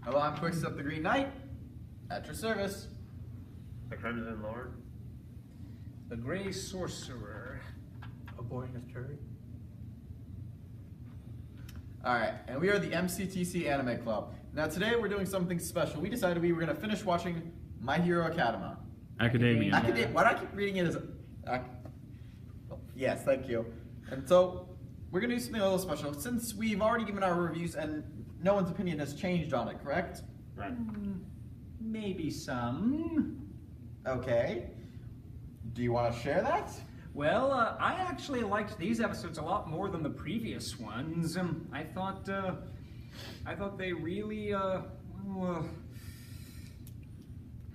Hello, I'm Quickstep the Green Knight. At your service. The Crimson Lord. The Grey Sorcerer. Avoiding a turret. Alright, and we are the MCTC Anime Club. Now today we're doing something special. We decided we were going to finish watching My Hero Academia. Academia. Why do I keep reading it as... yes, thank you. And so, we're going to do something a little special. Since we've already given our reviews and no one's opinion has changed on it, correct? Right. Maybe some. Okay. Do you want to share that? Well, I actually liked these episodes a lot more than the previous ones. I thought they really,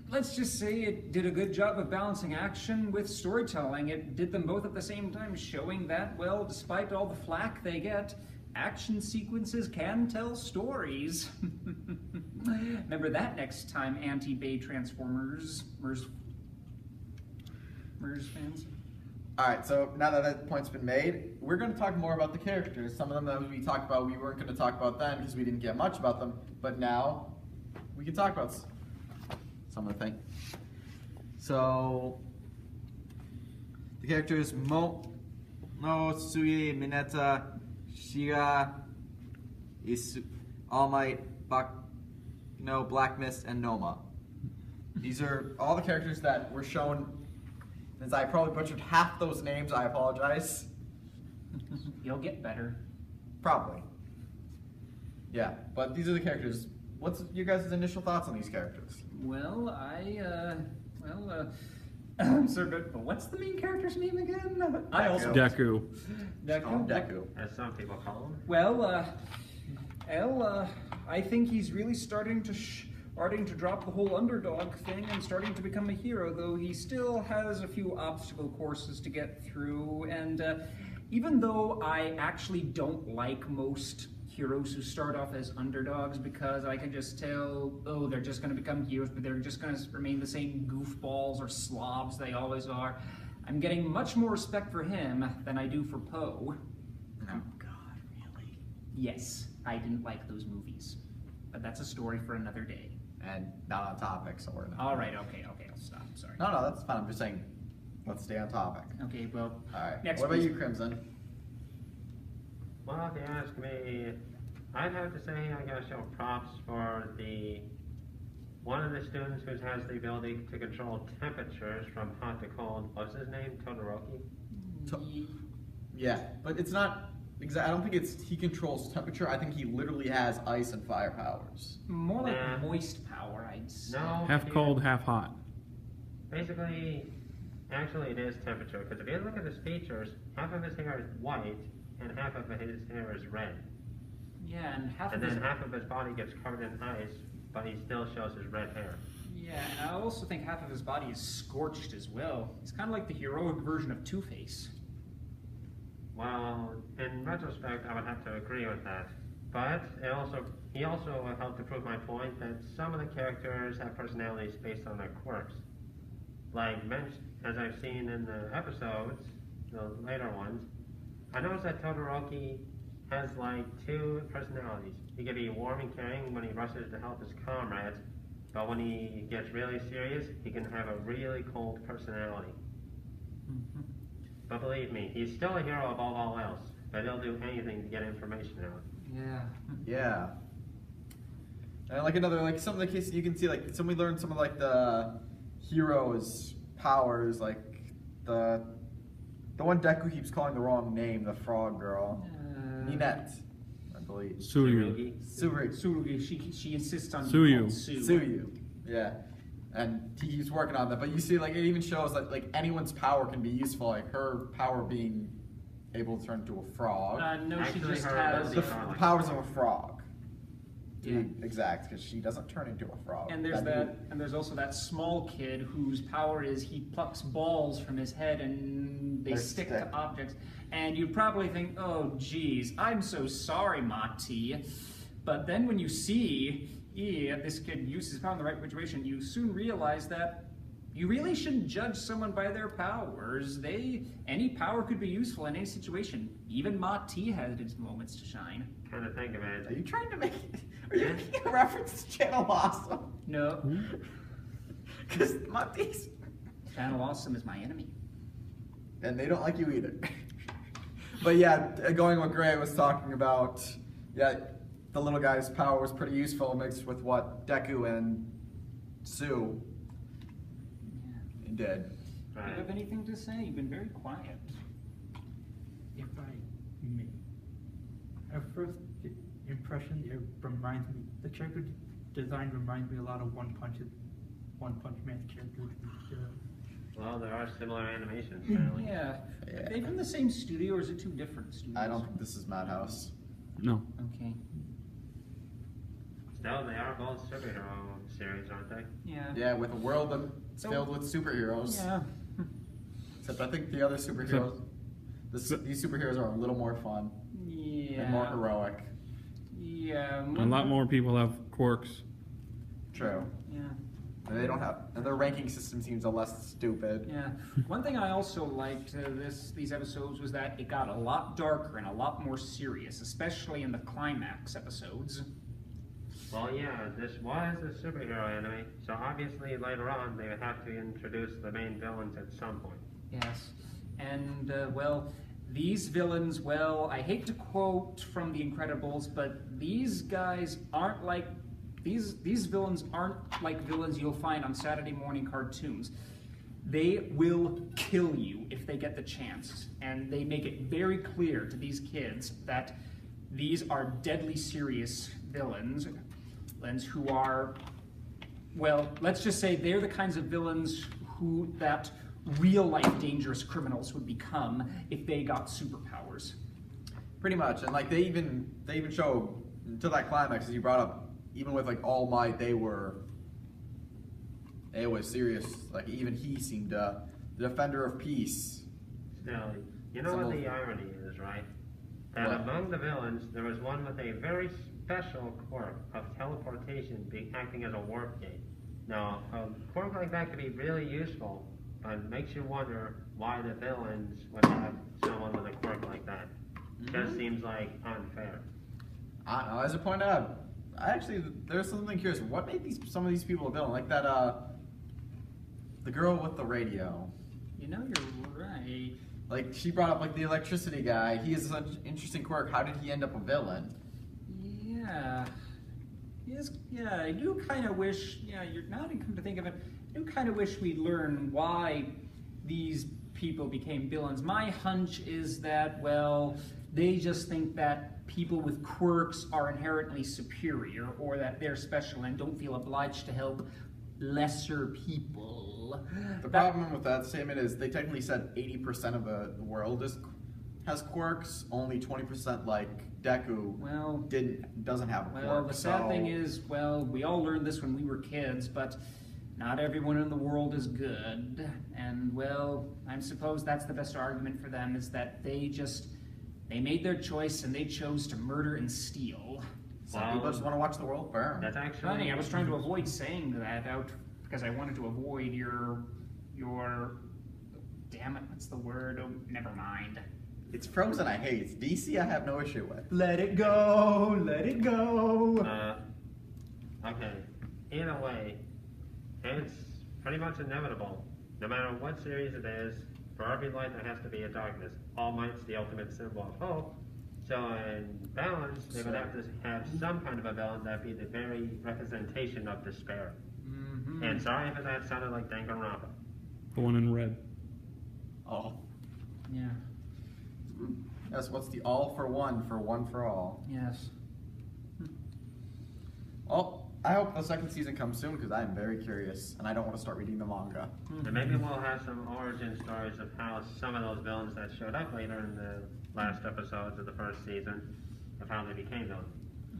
let's just say it did a good job of balancing action with storytelling. It did them both at the same time, showing that, well, despite all the flack they get, action sequences can tell stories. Remember that next time, anti-Bay Transformers, MERS fans. Alright, so now that that point's been made, we're going to talk more about the characters. Some of them that we talked about, we weren't going to talk about then because we didn't get much about them, but now we can talk about some of the things. So, the characters Suye, Mineta, Shiga, All Might, Black Mist, and Noma. These are all the characters that were shown. Since I probably butchered half those names, I apologize. You'll get better. Probably. Yeah, but these are the characters. What's your guys' initial thoughts on these characters? Well, I'm sorry, but what's the main character's name again? I also Deku. Deku. As some people call him. Well, I think he's really starting to drop the whole underdog thing and starting to become a hero, though he still has a few obstacle courses to get through. And even though I actually don't like most heroes who start off as underdogs, because I can just tell, oh, they're just going to become heroes, but they're just going to remain the same goofballs or slobs they always are, I'm getting much more respect for him than I do for Poe. Oh God, really? Yes, I didn't like those movies, but that's a story for another day. And not on topic, so we're not. All right, okay, I'll stop. Sorry. No, that's fine. I'm just saying, let's stay on topic. Okay, well. All right. Next, what about please. you, Crimson? Well, if you ask me, I'd have to say I gotta show props for one of the students who has the ability to control temperatures from hot to cold. What's his name? Todoroki? Yeah, but it's not exact. I don't think he controls temperature. I think he literally has ice and fire powers. More like moist power, I'd say. No. Half cold, half hot. Basically, actually it is temperature, because if you look at his features, half of his hair is white and half of his hair is red. Yeah, and half And of then his... half of his body gets covered in ice, but he still shows his red hair. Yeah, and I also think half of his body is scorched as well. He's kind of like the heroic version of Two-Face. Well, in retrospect, I would have to agree with that. But he also helped to prove my point that some of the characters have personalities based on their quirks. Like, as I've seen in the episodes, the later ones, I noticed that Todoroki has like two personalities. He can be warm and caring when he rushes to help his comrades, but when he gets really serious, he can have a really cold personality. But believe me, he's still a hero above all else, but he'll do anything to get information out. Yeah. Yeah. And some of the cases you can see, like, we learned some of like the heroes' powers, like the one Deku keeps calling the wrong name, the frog girl. Ninette, I believe. Suyu. Suyu. She insists on Suyu. being called Sue. Suyu. Yeah. And he keeps working on that. But you see, like, it even shows that like anyone's power can be useful, like her power being able to turn into a frog. No, Actually, she just her has... The ability- powers of a frog. To Yeah. be exact, because she doesn't turn into a frog. And there's also that small kid whose power is he plucks balls from his head and they stick to objects. And you'd probably think, oh geez, I'm so sorry, Mati. But then when you see this kid uses his power in the right situation, you soon realize that you really shouldn't judge someone by their powers. Any power could be useful in any situation. Even Mati had its moments to shine. kind of think of Are it. you trying to make? Are you making a reference to Channel Awesome? No. Because Monty's, Channel Awesome is my enemy. and they don't like you either. But yeah, going what Gray was talking about, yeah, the little guy's power was pretty useful mixed with what Deku and Sue Yeah. did. Do you have anything to say? You've been very quiet. If I may. At first impression, it reminds me, the character design reminds me a lot of One Punch Man's characters. Well, there are similar animations, apparently. Yeah. Yeah. Are they from the same studio or is it two different studios? I don't think this is Madhouse. No. Okay. Still, they are both superhero series, aren't they? Yeah. Yeah, with a world that's So- filled with superheroes. Yeah. Except I think the other superheroes, these superheroes are a little more fun Yeah. and more heroic. Yeah. A lot more people have quirks. True. Yeah. And they don't have, and their ranking system seems a less stupid. Yeah. One thing I also liked these episodes was that it got a lot darker and a lot more serious, especially in the climax episodes. Well, yeah, this was a superhero anime, so obviously later on they would have to introduce the main villains at some point. Yes. And well, these villains, well, I hate to quote from The Incredibles, but these guys aren't like these villains aren't like villains you'll find on Saturday morning cartoons. They will kill you if they get the chance, and they make it very clear to these kids that these are deadly serious villains who are, well, let's just say they're the kinds of villains that real-life dangerous criminals would become if they got superpowers. Pretty much, and like they even show to that climax as you brought up. Even with like All Might, they was serious. Like even he seemed the defender of peace. Still, you know what the irony is, right? That What? among the villains, there was one with a very special quirk of teleportation acting as a warp gate. Now, a quirk like that could be really useful, but it makes you wonder why the villains would have someone with a quirk like that. Just seems like unfair. I don't know. As I pointed out, there's something curious. What made some of these people a villain? Like that, the girl with the radio. You know, you're right. Like she brought up like the electricity guy. He has such an interesting quirk. How did he end up a villain? Yeah. Yes, yeah, I do kind of wish, yeah, you're not come to think of it, I do kind of wish we'd learn why these people became villains. My hunch is that, well, they just think that people with quirks are inherently superior, or that they're special and don't feel obliged to help lesser people. The problem with that statement is they technically said 80% of the world has quirks. Only 20%, like Deku, Well, doesn't have a quirk. Well, the sad so- thing is, well, we all learned this when we were kids, but not everyone in the world is good. And, well, I suppose that's the best argument for them, is that they made their choice and they chose to murder and steal. Some people just want to watch the world burn. That's actually Funny, I was trying to avoid saying that out because I wanted to avoid your, damn it, what's the word? Oh, never mind. It's Frozen I hate. It's DC I have no issue with. Let it go, let it go. Okay. Either way, it's pretty much inevitable. No matter what series it is, for every light there has to be a darkness. All Might's the ultimate symbol of hope. So in balance, they would have to have some kind of a villain that be the very representation of despair. Mm-hmm. And sorry if that sounded like Danganronpa. The one in red. Oh. Yeah, Yes, what's the all for one for all? yes. Well, I hope the second season comes soon because I am very curious and I don't want to start reading the manga. And maybe we'll have some origin stories of how some of those villains that showed up later in the last episodes of the first season, of how they became villains.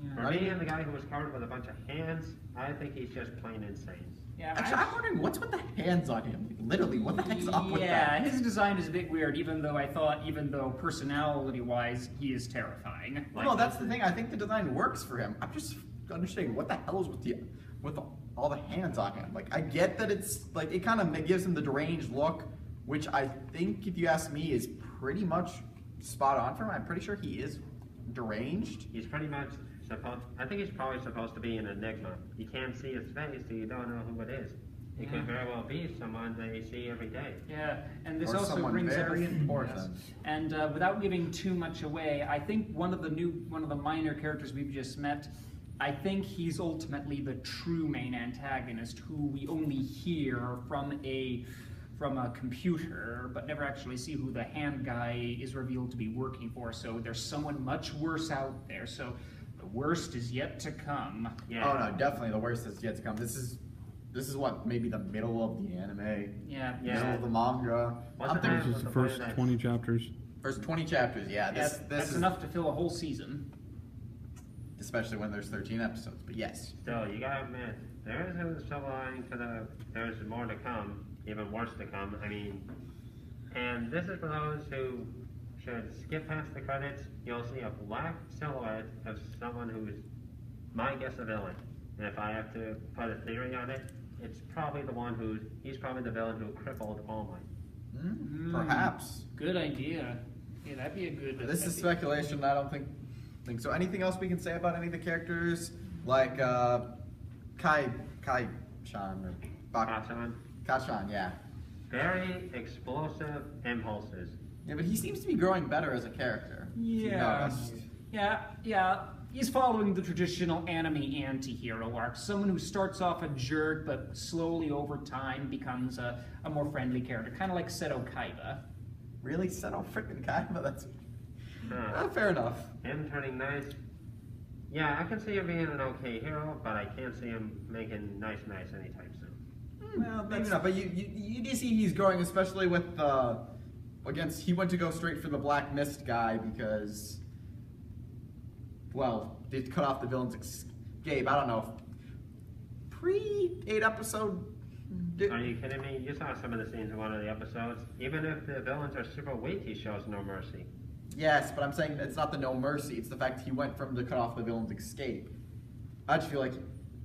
Yeah. For me and the guy who was covered with a bunch of hands, I think he's just plain insane. Yeah, Actually, I'm wondering what's with the hands on him. Like, literally, what the heck's up with that? his design is a bit weird, even though personality-wise, he is terrifying. No, that's the thing. I think the design works for him. I'm just understanding what the hell is with all the hands on him. Like, I get that it's like it kind of gives him the deranged look, which I think, if you ask me, is pretty much spot on for him. I'm pretty sure he is deranged? He's pretty much supposed. I think he's probably supposed to be an enigma. You can't see his face, so you don't know who it is. It could very well be someone that you see every day. Yeah, and this Or also someone brings very everything. important. And without giving too much away, I think one of the minor characters we've just met, I think he's ultimately the true main antagonist, who we only hear from a computer, but never actually see who the hand guy is revealed to be working for. So there's someone much worse out there. So the worst is yet to come. Yeah. Oh no, definitely the worst is yet to come. This is what, maybe the middle of the anime? Yeah. Middle of the manga? What's I'm the thinking name? This is the first 20 chapters. first 20 chapters, yeah. This That's is enough to fill a whole season. especially when there's 13 episodes, but yes. Still, you gotta admit, there is a silver lining to there's more to come, even worse to come. I mean, and this is for those who should skip past the credits. You'll see a black silhouette of someone who's, my guess, a villain. And if I have to put a theory on it, it's probably he's probably the villain who crippled All Might. Perhaps. Good idea. Yeah, that'd be a good. This is speculation. I don't think so. Anything else we can say about any of the characters? Like Kai-chan or Kachan. Kachan, yeah. Very explosive impulses. Yeah, but he seems to be growing better as a character. If you Yeah. noticed. Yeah. He's following the traditional anime anti-hero arc. Someone who starts off a jerk, but slowly over time becomes a more friendly character. Kind of like Seto Kaiba. Really? Seto freaking Kaiba? That's Huh. fair enough. Him turning nice. Yeah, I can see him being an okay hero, but I can't see him making nice anytime soon. Well, maybe not. But you do see he's growing, especially with he went to go straight for the Black Mist guy because, well, they cut off the villain's escape. I don't know. Pre-8 episode. Are you kidding me? You saw some of the scenes in one of the episodes. Even if the villains are super weak, he shows no mercy. Yes, but I'm saying it's not the no mercy. It's the fact he went from to cut off the villain's escape. I just feel like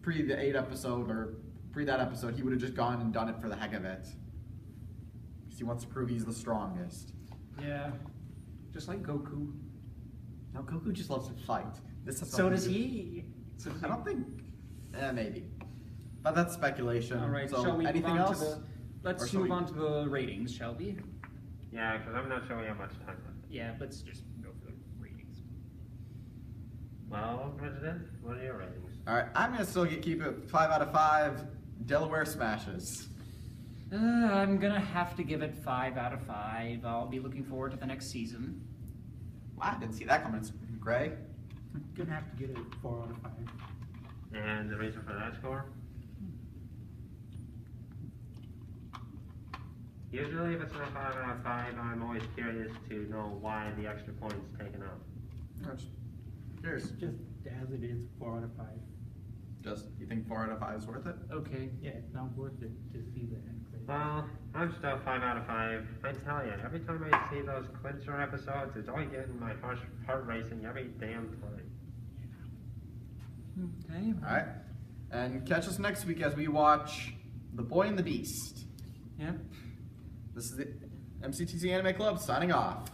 pre the 8 episode or pre that episode, he would have just gone and done it for the heck of it. Because he wants to prove he's the strongest. Yeah. Just like Goku. No, Goku just loves to fight. This has So nothing does to- he. I don't think. Maybe. But that's speculation. All right. So Shall we anything move on else? to the? Let's Or shall move we- on to the ratings, shall we? Yeah, because I'm not sure we have much time left. Yeah. Let's just go for the ratings. Well, President, what are your ratings? All right, I'm gonna still keep it 5 out of 5. Delaware smashes. I'm gonna have to give it 5 out of 5. I'll be looking forward to the next season. Wow, I didn't see that coming. It's Gray. I'm gonna have to get it 4 out of 5. And the reason for that score? Usually, if it's not 5 out of 5, I'm always curious to know why the extra point's taken out. Cheers. Just as it is, 4 out of 5. Just, you think 4 out of 5 is worth it? Okay. Yeah, it's not worth it to see the end credits. Well, I'm still 5 out of 5. I tell you, every time I see those Clincher episodes, it's always getting my heart racing every damn time. Okay. All right. And catch us next week as we watch The Boy and the Beast. Yep. This is the MCTC Anime Club signing off.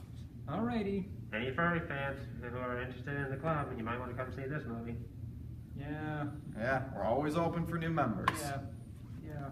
Alrighty. Any furry fans who are interested in the club, you might want to come see this movie. Yeah. Yeah, we're always open for new members. Yeah. Yeah.